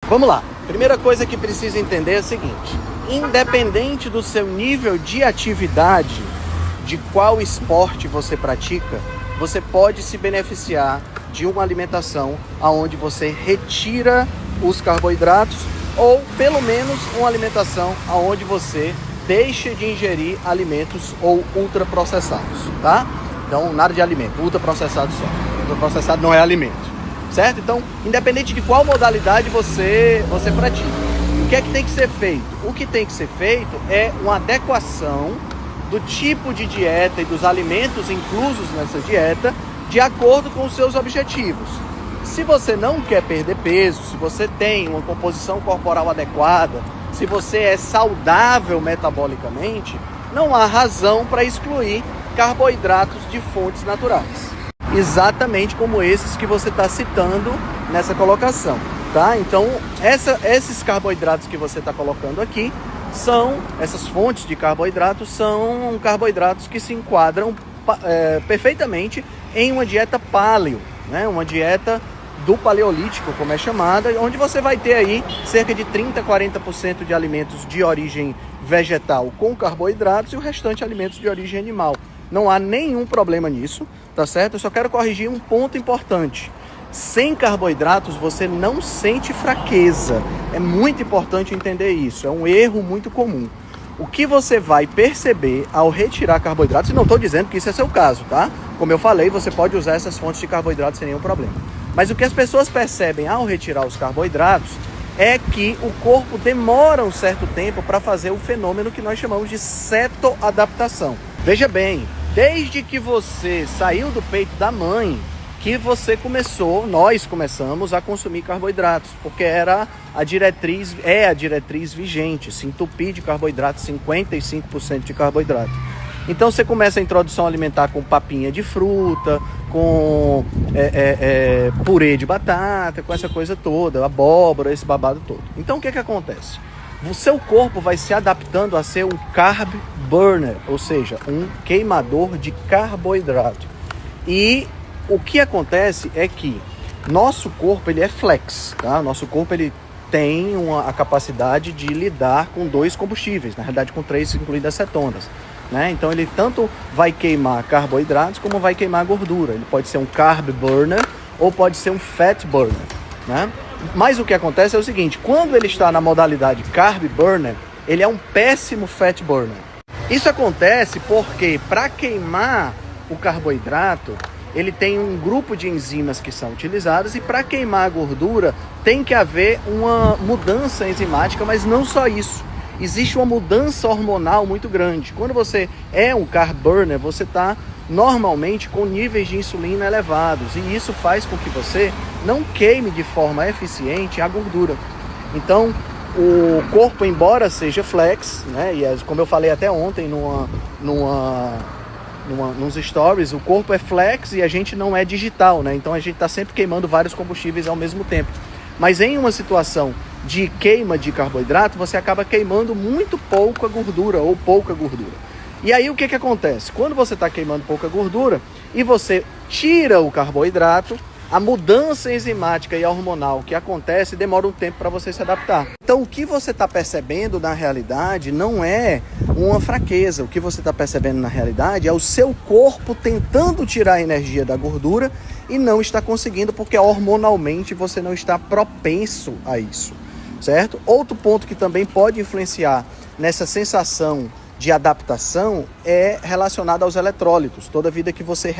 Vamos lá. Primeira coisa que precisa entender é a seguinte: independente do seu nível de atividade, de qual esporte você pratica, você pode se beneficiar de uma alimentação onde você retira os carboidratos, ou pelo menos uma alimentação onde você deixa de ingerir alimentos ou ultraprocessados, tá? Então, nada de alimento, ultraprocessado só. Ultraprocessado não é alimento, certo? Então, independente de qual modalidade você pratica, o que é que tem que ser feito? O que tem que ser feito é uma adequação do tipo de dieta e dos alimentos inclusos nessa dieta de acordo com os seus objetivos. Se você não quer perder peso, se você tem uma composição corporal adequada, se você é saudável metabolicamente, não há razão para excluir carboidratos de fontes naturais. Exatamente como esses que você está citando nessa colocação, tá? Então, esses carboidratos que você está colocando aqui essas fontes de carboidratos são carboidratos que se enquadram perfeitamente em uma dieta paleo, né? Uma dieta do paleolítico, como é chamada, onde você vai ter aí cerca de 30% a 40% de alimentos de origem vegetal com carboidratos e o restante alimentos de origem animal. Não há nenhum problema nisso, tá certo? Eu só quero corrigir um ponto importante. Sem carboidratos você não sente fraqueza. É muito importante entender isso, é um erro muito comum. O que você vai perceber ao retirar carboidratos, e não estou dizendo que isso é seu caso, tá? Como eu falei, você pode usar essas fontes de carboidratos sem nenhum problema. Mas o que as pessoas percebem ao retirar os carboidratos é que o corpo demora um certo tempo para fazer o fenômeno que nós chamamos de cetoadaptação. Veja bem, desde que você saiu do peito da mãe, que nós começamos a consumir carboidratos, porque é a diretriz vigente, se entupir de carboidrato, 55% de carboidrato. Então você começa a introdução alimentar com papinha de fruta, com purê de batata, com essa coisa toda, abóbora, esse babado todo. Então o que acontece? O seu corpo vai se adaptando a ser um carb burner, ou seja, um queimador de carboidrato. E o que acontece é que nosso corpo ele é flex, tá? Nosso corpo ele tem a capacidade de lidar com 2 combustíveis, na realidade com 3, incluindo as cetonas, né? Então ele tanto vai queimar carboidratos como vai queimar gordura. Ele pode ser um carb burner ou pode ser um fat burner, né? Mas o que acontece é o seguinte: quando ele está na modalidade carb burner, ele é um péssimo fat burner. Isso acontece porque para queimar o carboidrato, ele tem um grupo de enzimas que são utilizadas, e para queimar a gordura tem que haver uma mudança enzimática, mas não só isso. Existe uma mudança hormonal muito grande. Quando você é um carb burner, você está normalmente com níveis de insulina elevados, e isso faz com que você não queime de forma eficiente a gordura. Então, o corpo, embora seja flex, né, e como eu falei até ontem nos stories, o corpo é flex e a gente não é digital, né? Então a gente está sempre queimando vários combustíveis ao mesmo tempo. Mas em uma situação de queima de carboidrato, você acaba queimando muito pouca gordura ou pouca gordura. E aí o que acontece? Quando você está queimando pouca gordura e você tira o carboidrato, a mudança enzimática e hormonal que acontece demora um tempo para você se adaptar. Então o que você está percebendo na realidade não é uma fraqueza. O que você está percebendo na realidade é o seu corpo tentando tirar a energia da gordura e não está conseguindo, porque hormonalmente você não está propenso a isso, certo? Outro ponto que também pode influenciar nessa sensação de adaptação é relacionado aos eletrólitos. Toda vida que você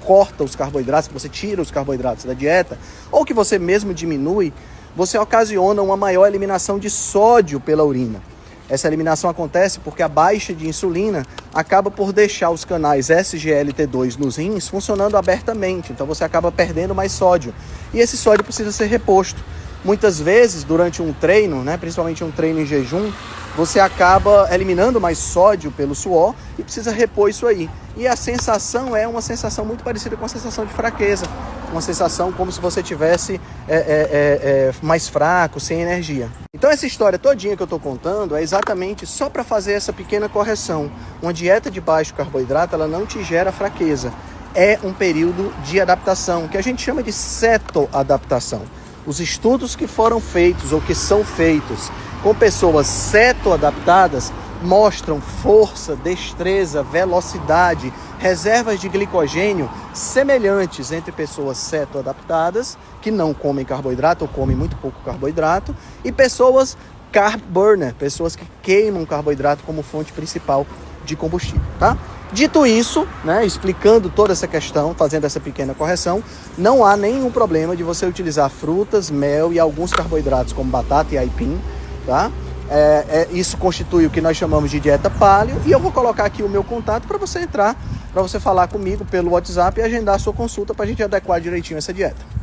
corta os carboidratos, que você tira os carboidratos da dieta, ou que você mesmo diminui, você ocasiona uma maior eliminação de sódio pela urina. Essa eliminação acontece porque a baixa de insulina acaba por deixar os canais SGLT2 nos rins funcionando abertamente, então você acaba perdendo mais sódio. E esse sódio precisa ser reposto. Muitas vezes, durante um treino, né, principalmente um treino em jejum, você acaba eliminando mais sódio pelo suor e precisa repor isso aí. E a sensação é uma sensação muito parecida com a sensação de fraqueza. Uma sensação como se você tivesse mais fraco, sem energia. Então essa história todinha que eu estou contando é exatamente só para fazer essa pequena correção. Uma dieta de baixo carboidrato, ela não te gera fraqueza. É um período de adaptação, que a gente chama de cetoadaptação. os estudos que foram feitos ou que são feitos com pessoas cetoadaptadas mostram força, destreza, velocidade, reservas de glicogênio semelhantes entre pessoas cetoadaptadas, que não comem carboidrato ou comem muito pouco carboidrato, e pessoas carb burner, pessoas que queimam carboidrato como fonte principal de combustível, tá? Dito isso, né, explicando toda essa questão, fazendo essa pequena correção, não há nenhum problema de você utilizar frutas, mel e alguns carboidratos como batata e aipim, tá? Isso constitui o que nós chamamos de dieta paleo, e eu vou colocar aqui o meu contato para você entrar, para você falar comigo pelo WhatsApp e agendar a sua consulta para a gente adequar direitinho essa dieta.